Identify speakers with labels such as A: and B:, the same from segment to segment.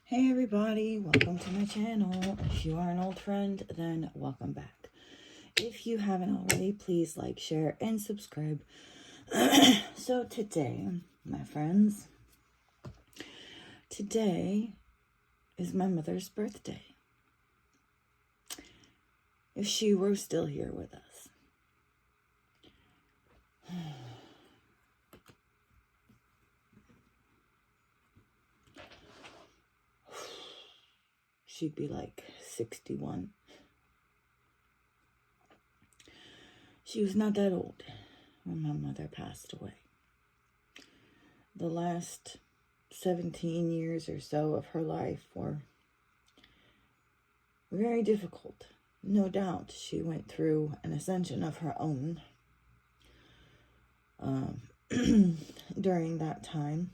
A: Hey everybody, welcome to my channel. If you are an old friend, then welcome back. If you haven't already, please like, share, and subscribe. So today, my friends, today is my mother's birthday. If she were still here with us. She'd be like 61. She was not that old when my mother passed away. The last 17 years or so of her life were very difficult. No doubt she went through an ascension of her own during that time.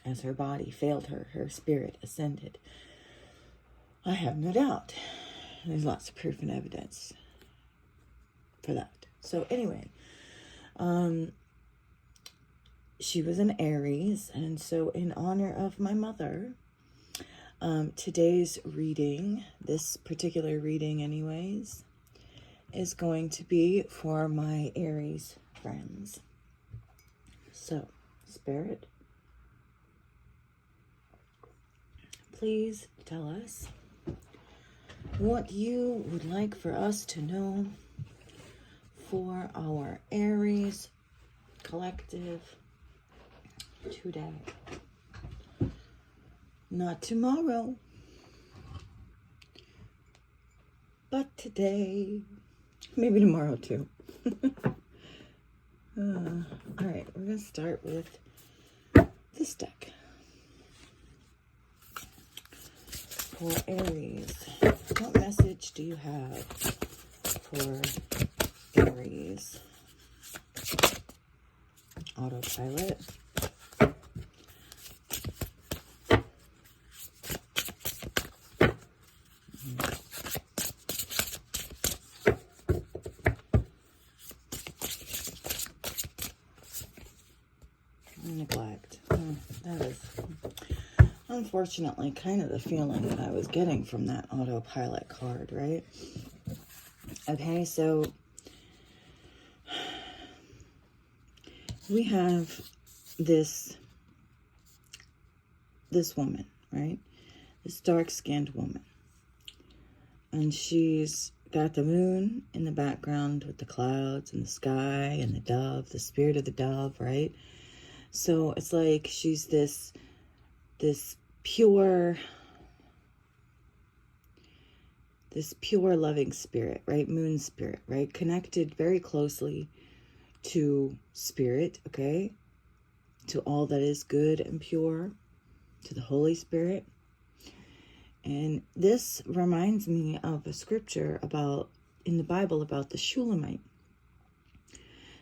A: As her body failed her, her spirit ascended. I have no doubt. There's lots of proof and evidence for that. So anyway, she was an Aries, and so in honor of my mother, today's reading, this particular reading anyways, is going to be for my Aries friends. So, Spirit, please tell us what you would like for us to know for our Aries collective today. Not tomorrow, but today. Maybe tomorrow too. All right, we're going to start with this deck. For Aries, what message do you have for Aries? Autopilot. Neglect. That is unfortunately kind of the feeling that I was getting from that autopilot card, right? Okay, so we have this woman, right? This dark-skinned woman. And she's got the moon in the background with the clouds and the sky and the dove, the spirit of the dove, right? So it's like she's this pure loving spirit, right? Moon spirit, right? Connected very closely to spirit, okay? To all that is good and pure, to the Holy Spirit. And this reminds me of a scripture in the Bible about the Shulamite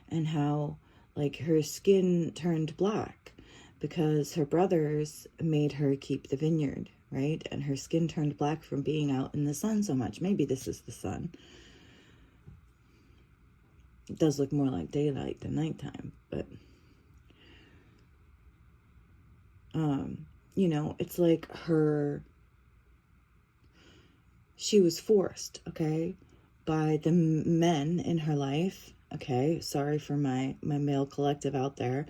A: and how like her skin turned black because her brothers made her keep the vineyard, right? And her skin turned black from being out in the sun so much. Maybe this is the sun. It does look more like daylight than nighttime, but you know, it's like she was forced, okay, by the men in her life. Okay, sorry for my male collective out there.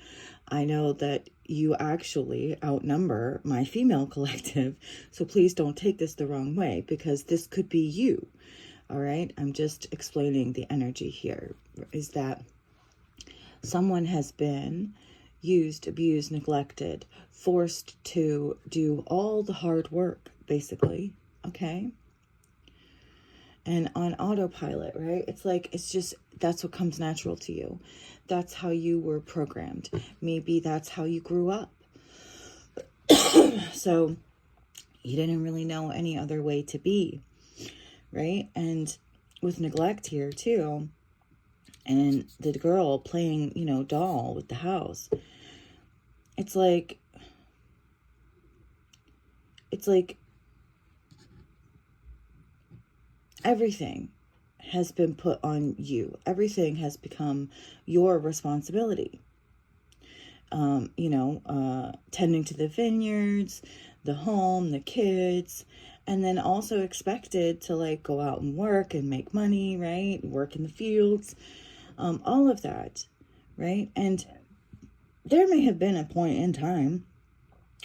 A: I know that you actually outnumber my female collective, so please don't take this the wrong way, because this could be you, all right? I'm just explaining the energy here, is that someone has been used, abused, neglected, forced to do all the hard work, basically, okay? And on autopilot, right? It's like, that's what comes natural to you. That's how you were programmed. Maybe that's how you grew up. So you didn't really know any other way to be, right? And with neglect here too, and the girl playing, doll with the house, it's like everything has been put on you. Everything has become your responsibility. Tending to the vineyards, the home, the kids, and then also expected to like go out and work and make money, right? Work in the fields, all of that, right? And there may have been a point in time,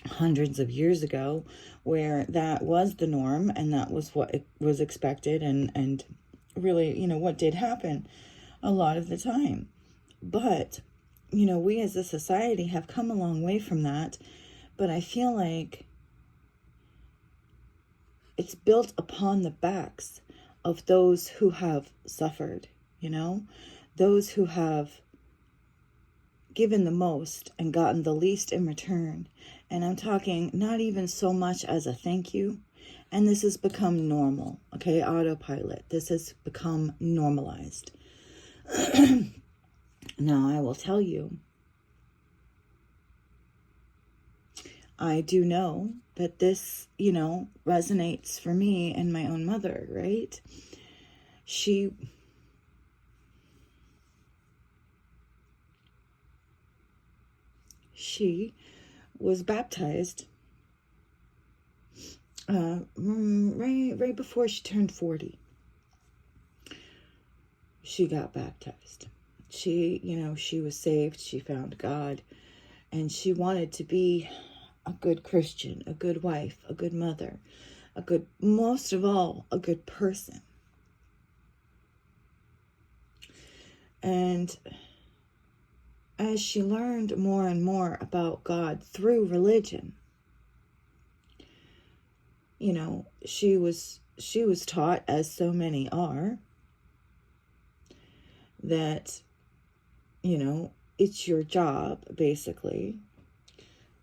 A: hundreds of years ago, where that was the norm and that was what it was expected and really, you know, what did happen a lot of the time. But, you know, we as a society have come a long way from that. But I feel like it's built upon the backs of those who have suffered, you know, those who have given the most and gotten the least in return. And I'm talking not even so much as a thank you. And this has become normal, okay? Autopilot. This has become normalized. Now, I will tell you, I do know that this, you know, resonates for me and my own mother, right? She was baptized right before she turned 40. She got baptized. She, you know, she was saved. She found God. And she wanted to be a good Christian, a good wife, a good mother, most of all, a good person. And as she learned more and more about God through religion, you know, she was taught, as so many are, that, you know, it's your job, basically,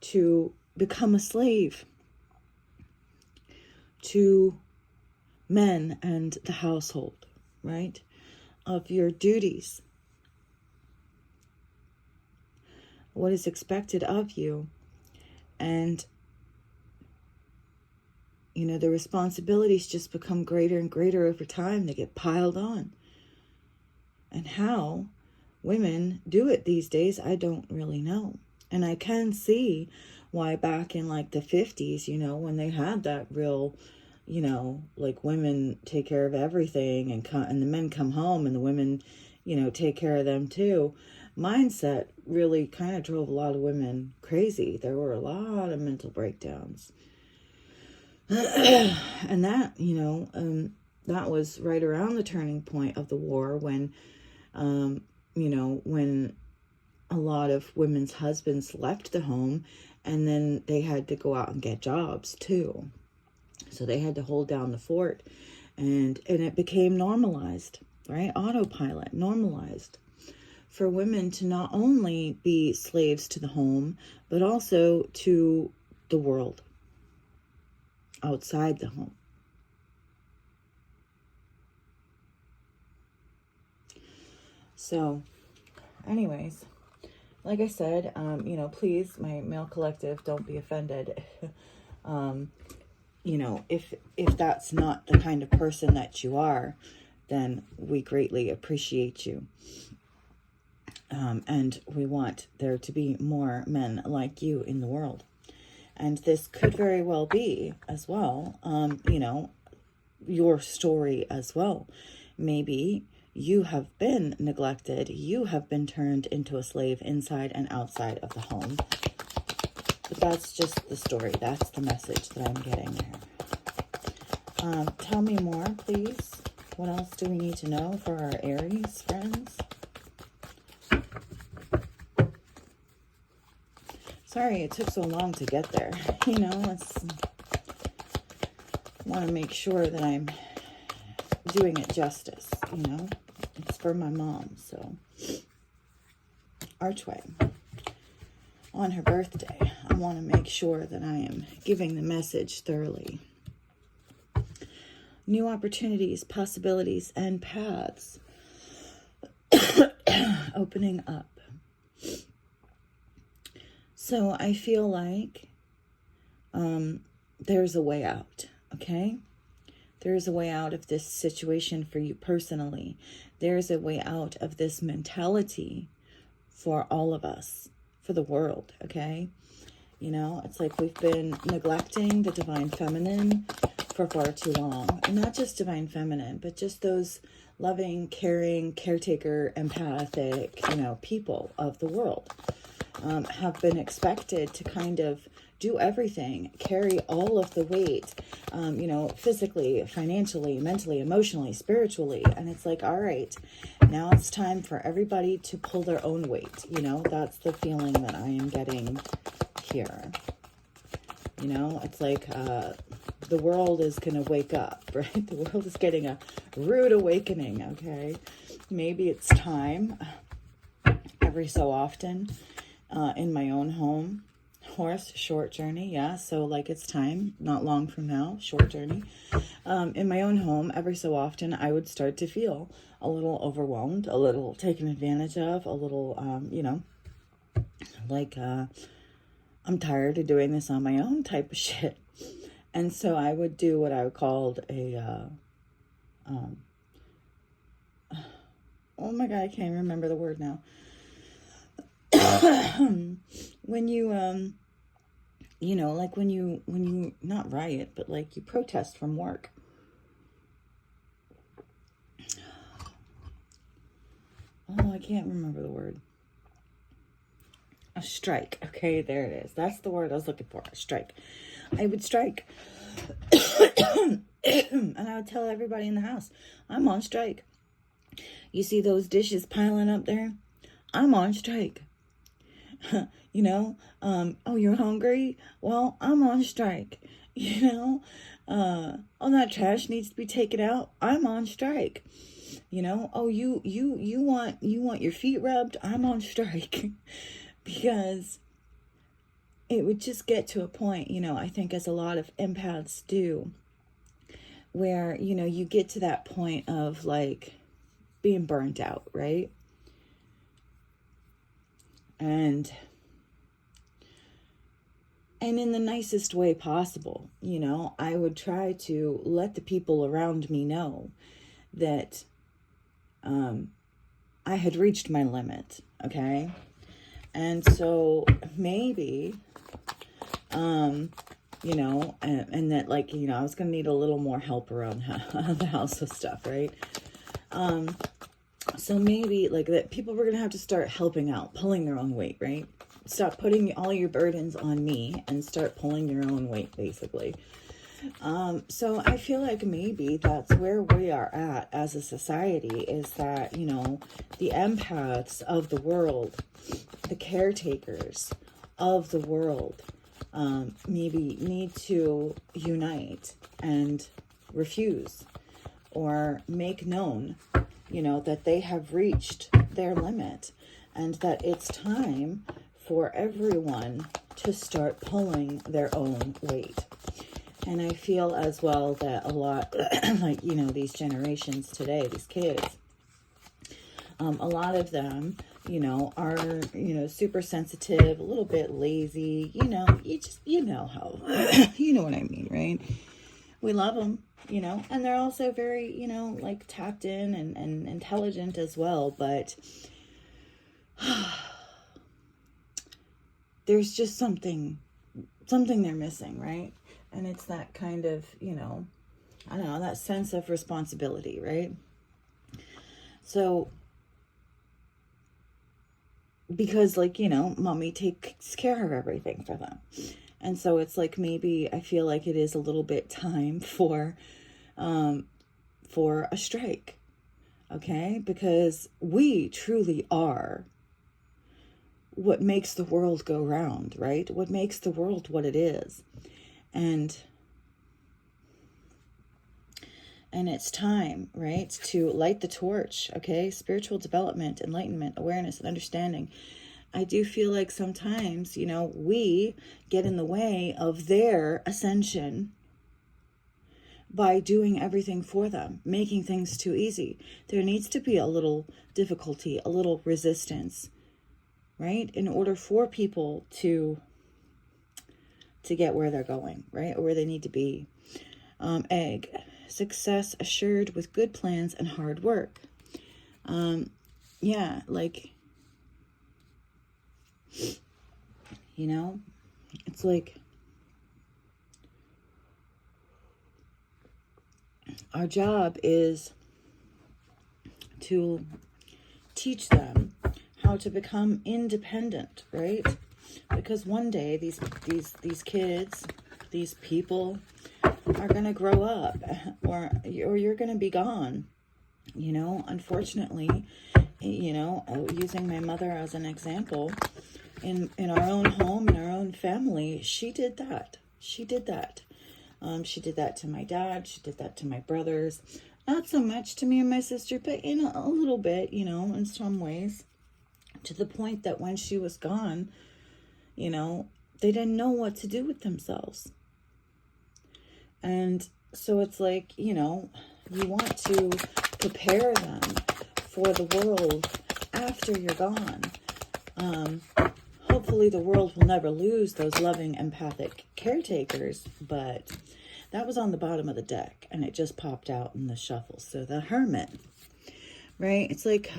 A: to become a slave to men and the household, right? Of your duties. What is expected of you. And, you know, the responsibilities just become greater and greater over time. They get piled on. And how women do it these days, I don't really know. And I can see why back in like the 50s, you know, when they had that real, you know, like women take care of everything and the men come home and the women, you know, take care of them too. Mindset really kind of drove a lot of women crazy. There were a lot of mental breakdowns. And that, you know, that was right around the turning point of the war when, you know, when a lot of women's husbands left the home and then they had to go out and get jobs too. So they had to hold down the fort and it became normalized, right? Autopilot, normalized for women to not only be slaves to the home, but also to the world outside the home. So, anyways, like I said, you know, please, my male collective, don't be offended. You know, if that's not the kind of person that you are, then we greatly appreciate you. And we want there to be more men like you in the world. And this could very well be as well, you know, your story as well. Maybe you have been neglected. You have been turned into a slave inside and outside of the home. But that's just the story. That's the message that I'm getting there. Tell me more, please. What else do we need to know for our Aries friends? Sorry it took so long to get there. You know, I want to make sure that I'm doing it justice, you know. It's for my mom, so. Archway. On her birthday, I want to make sure that I am giving the message thoroughly. New opportunities, possibilities, and paths opening up. So I feel like there's a way out, okay? There's a way out of this situation for you personally. There's a way out of this mentality for all of us, for the world, okay? You know, it's like we've been neglecting the divine feminine for far too long. And not just divine feminine, but just those loving, caring, caretaker, empathic, you know, people of the world have been expected to kind of do everything, carry all of the weight, you know, physically, financially, mentally, emotionally, spiritually. And it's like, all right, now it's time for everybody to pull their own weight. You know, that's the feeling that I am getting here. You know, it's like the world is going to wake up, right? The world is getting a rude awakening, okay? Maybe it's time every so often in my own home. Horse, short journey, yeah. So like it's time, not long from now, short journey. In my own home, every so often, I would start to feel a little overwhelmed, a little taken advantage of, a little, you know, like I'm tired of doing this on my own type of shit. And so I would do what I would call a, oh my God, I can't remember the word now. When you, you know, like when you not riot, but like you protest from work. Oh, I can't remember the word. A strike. Okay, there it is. That's the word I was looking for. A strike. I would strike. And I would tell everybody in the house, I'm on strike. You see those dishes piling up there? I'm on strike. You know, oh, you're hungry? Well, I'm on strike. You know, oh, that trash needs to be taken out. I'm on strike. You know, oh, you want your feet rubbed? I'm on strike. Because it would just get to a point, you know, I think as a lot of empaths do, where, you know, you get to that point of like being burnt out, right? And in the nicest way possible, you know, I would try to let the people around me know that I had reached my limit, okay? And so maybe, you know, and that like, you know, I was going to need a little more help around the house with stuff, right? So maybe like that people were going to have to start helping out, pulling their own weight, right? Stop putting all your burdens on me and start pulling your own weight, basically. So I feel like maybe that's where we are at as a society, is that, you know, the empaths of the world, the caretakers of the world, maybe need to unite and refuse or make known, you know, that they have reached their limit and that it's time for everyone to start pulling their own weight. And I feel as well that a lot, like, you know, these generations today, these kids, a lot of them, you know, are, you know, super sensitive, a little bit lazy, you know, you know how, you know what I mean, right? We love them, you know, and they're also very, you know, like tapped in and intelligent as well, but there's just something they're missing, right? And it's that kind of, you know, I don't know, that sense of responsibility, right? So, because like, you know, mommy takes care of everything for them. And so it's like, maybe I feel like it is a little bit time for a strike. Okay? Because we truly are what makes the world go round, right? What makes the world what it is. And it's time, right, to light the torch, okay? Spiritual development, enlightenment, awareness, and understanding. I do feel like sometimes, you know, we get in the way of their ascension by doing everything for them, making things too easy. There needs to be a little difficulty, a little resistance, right? In order for people to get where they're going, right? Or where they need to be. Egg, success assured with good plans and hard work. Yeah, like, you know, it's like our job is to teach them how to become independent, right? Because one day these kids, these people are going to grow up, or you're going to be gone. You know, unfortunately, you know, using my mother as an example, in our own home, in our own family, she did that. She did that. She did that to my dad. She did that to my brothers. Not so much to me and my sister, but you know, a little bit, you know, in some ways. To the point that when she was gone, you know, they didn't know what to do with themselves. And so it's like, you know, you want to prepare them for the world after you're gone. Hopefully the world will never lose those loving, empathic caretakers, but that was on the bottom of the deck and it just popped out in the shuffle. So the Hermit, right? It's like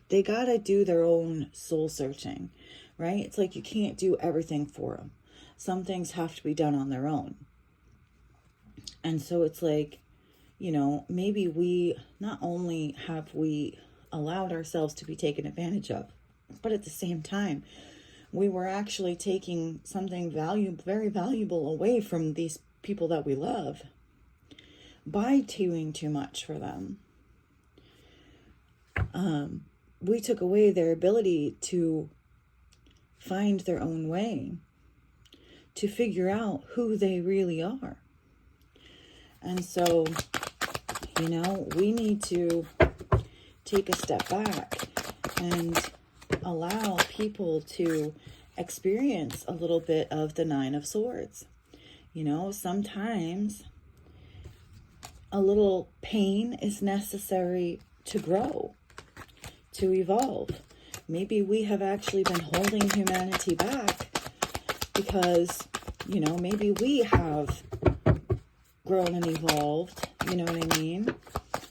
A: they gotta do their own soul searching, right? It's like you can't do everything for them. Some things have to be done on their own. And so it's like, you know, maybe we, not only have we allowed ourselves to be taken advantage of, but at the same time, we were actually taking something very valuable away from these people that we love by doing too much for them. We took away their ability to find their own way, to figure out who they really are. And so, you know, we need to take a step back and allow people to experience a little bit of the Nine of Swords. You know, sometimes a little pain is necessary to grow, to evolve. Maybe we have actually been holding humanity back because, you know, maybe we have grown and evolved, you know what I mean?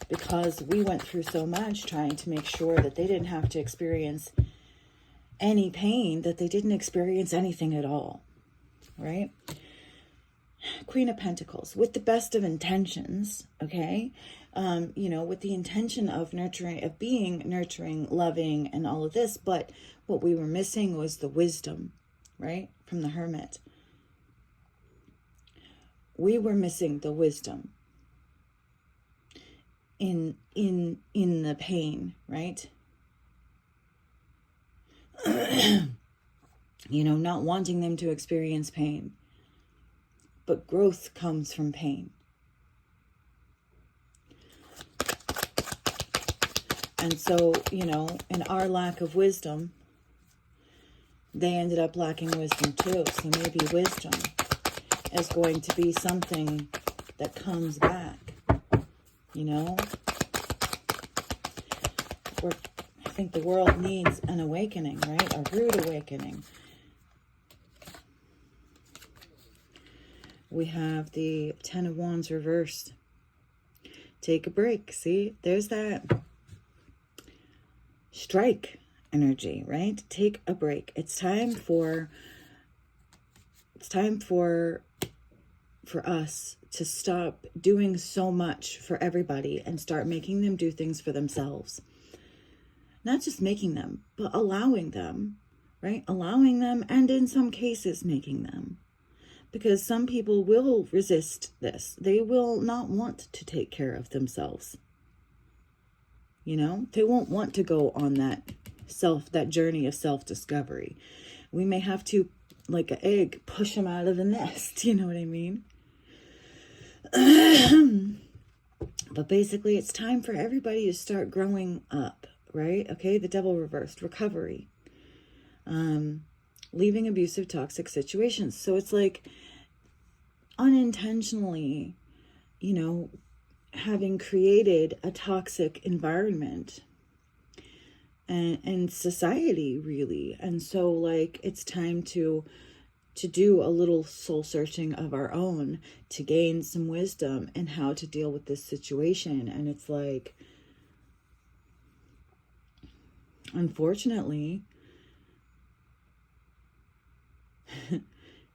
A: Because we went through so much trying to make sure that they didn't have to experience any pain, that they didn't experience anything at all, right? Queen of Pentacles, with the best of intentions, okay? You know, with the intention of nurturing, of being nurturing, loving, and all of this, but what we were missing was the wisdom, right? From the Hermit. We were missing the wisdom in the pain, right? You know, not wanting them to experience pain. But growth comes from pain. And so, you know, in our lack of wisdom, they ended up lacking wisdom too. So maybe wisdom is going to be something that comes back, you know? I think the world needs an awakening, right? A rude awakening. We have the Ten of Wands reversed. Take a break. See, there's that strike energy, right? Take a break. It's time for us to stop doing so much for everybody and start making them do things for themselves. Not just making them, but allowing them, right? Allowing them, and in some cases making them. Because some people will resist this. They will not want to take care of themselves. You know, they won't want to go on that journey of self-discovery. We may have to, like an egg, push them out of the nest. You know what I mean? But basically, it's time for everybody to start growing up, right? Okay, the Devil reversed, recovery. Leaving abusive, toxic situations. So it's like unintentionally, you know, having created a toxic environment and society, really. And so, like, it's time to do a little soul searching of our own, to gain some wisdom in how to deal with this situation. And it's like, unfortunately,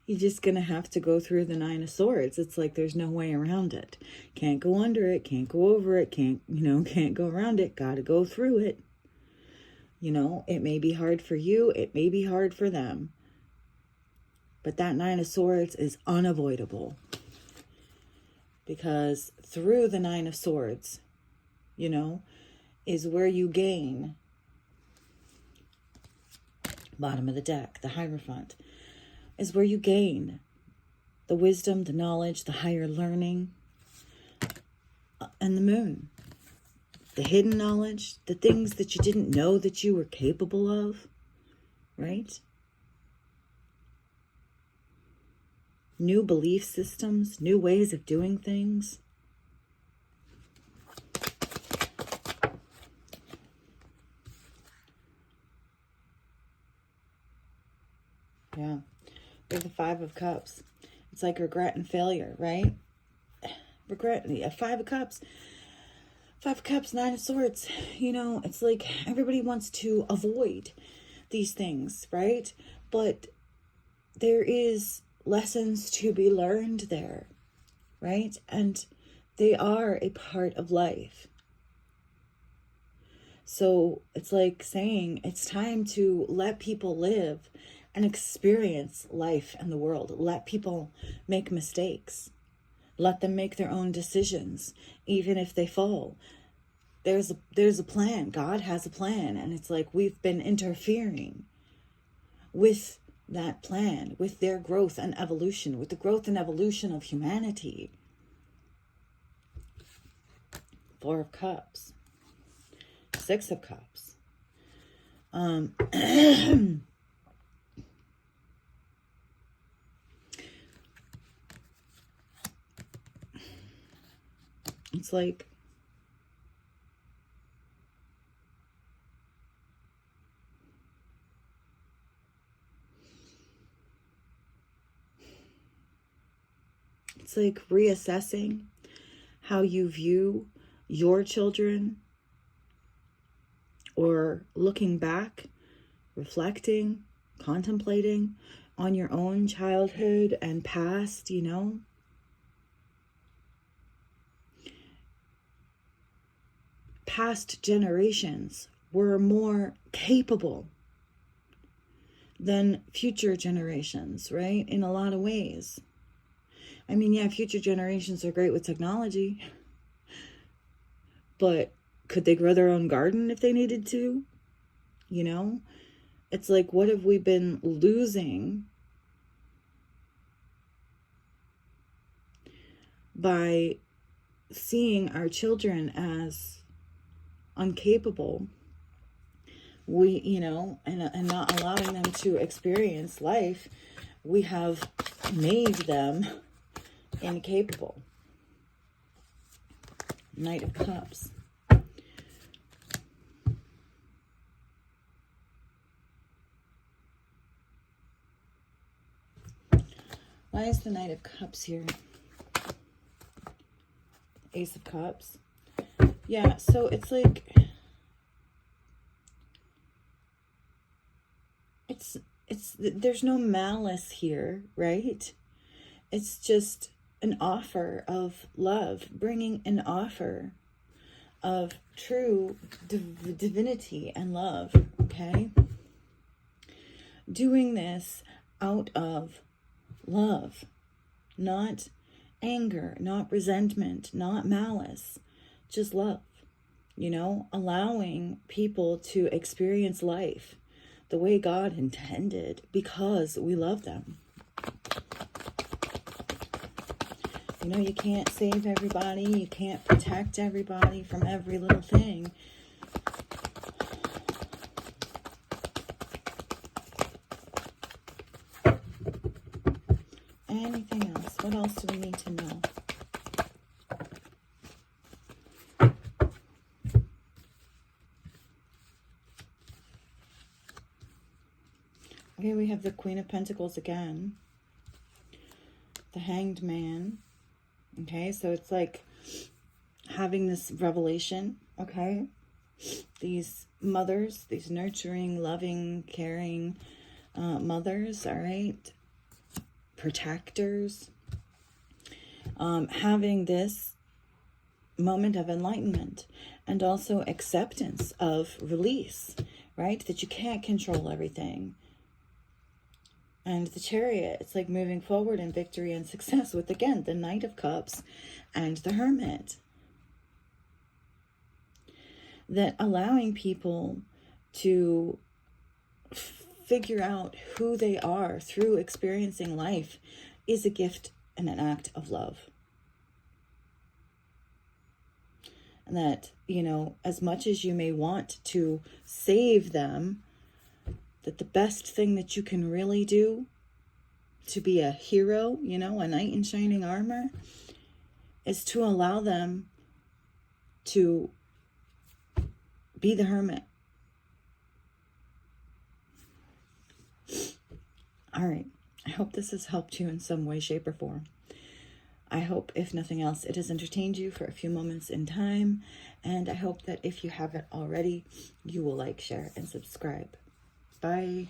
A: You're just going to have to go through the Nine of Swords. It's like there's no way around it. Can't go under it, can't go over it, can't go around it. Got to go through it. It may be hard for you, it may be hard for them. But that Nine of Swords is unavoidable. Because through the Nine of Swords, is where you gain, bottom of the deck, the Hierophant, is where you gain the wisdom, the knowledge, the higher learning, and the Moon. The hidden knowledge, the things that you didn't know that you were capable of, right? New belief systems, new ways of doing things. Yeah. There's the Five of Cups. It's like regret and failure, right? Regret, Five of Cups. Five of Cups, Nine of Swords. It's like everybody wants to avoid these things, right? But there is lessons to be learned there, right? And they are a part of life. So it's like saying it's time to let people live and experience life and the world. Let people make mistakes. Let them make their own decisions, even if they fall. There's a plan. God has a plan. And it's like we've been interfering with that plan, with their growth and evolution, with the growth and evolution of humanity. Four of Cups. Six of Cups. It's like reassessing how you view your children, or looking back, reflecting, contemplating on your own childhood and past, Past generations were more capable than future generations, right? In a lot of ways. I mean, yeah, future generations are great with technology, but could they grow their own garden if they needed to? It's like, what have we been losing by seeing our children as incapable, and not allowing them to experience life? We have made them incapable. Knight of Cups. Why is the Knight of Cups here? Ace of Cups. Yeah, so it's like there's no malice here, right? It's just an offer of love, bringing an offer of true divinity and love, okay? Doing this out of love, not anger, not resentment, not malice, just love, allowing people to experience life the way God intended because we love them. You can't save everybody, you can't protect everybody from every little thing. Anything else? What else do we need to know? Okay, we have the Queen of Pentacles again. The Hanged Man. Okay, so it's like having this revelation, okay? These mothers, these nurturing, loving, caring mothers, all right? protectors, having this moment of enlightenment and also acceptance of release, right? That you can't control everything. And the Chariot, it's like moving forward in victory and success with, again, the Knight of Cups and the Hermit. That allowing people to figure out who they are through experiencing life is a gift and an act of love. And that, you know, as much as you may want to save them, that the best thing that you can really do to be a hero, you know, a knight in shining armor, is to allow them to be the hermit. All right. I hope this has helped you in some way, shape, or form. I hope, if nothing else, it has entertained you for a few moments in time. And I hope that if you haven't already, you will like, share, and subscribe. Bye.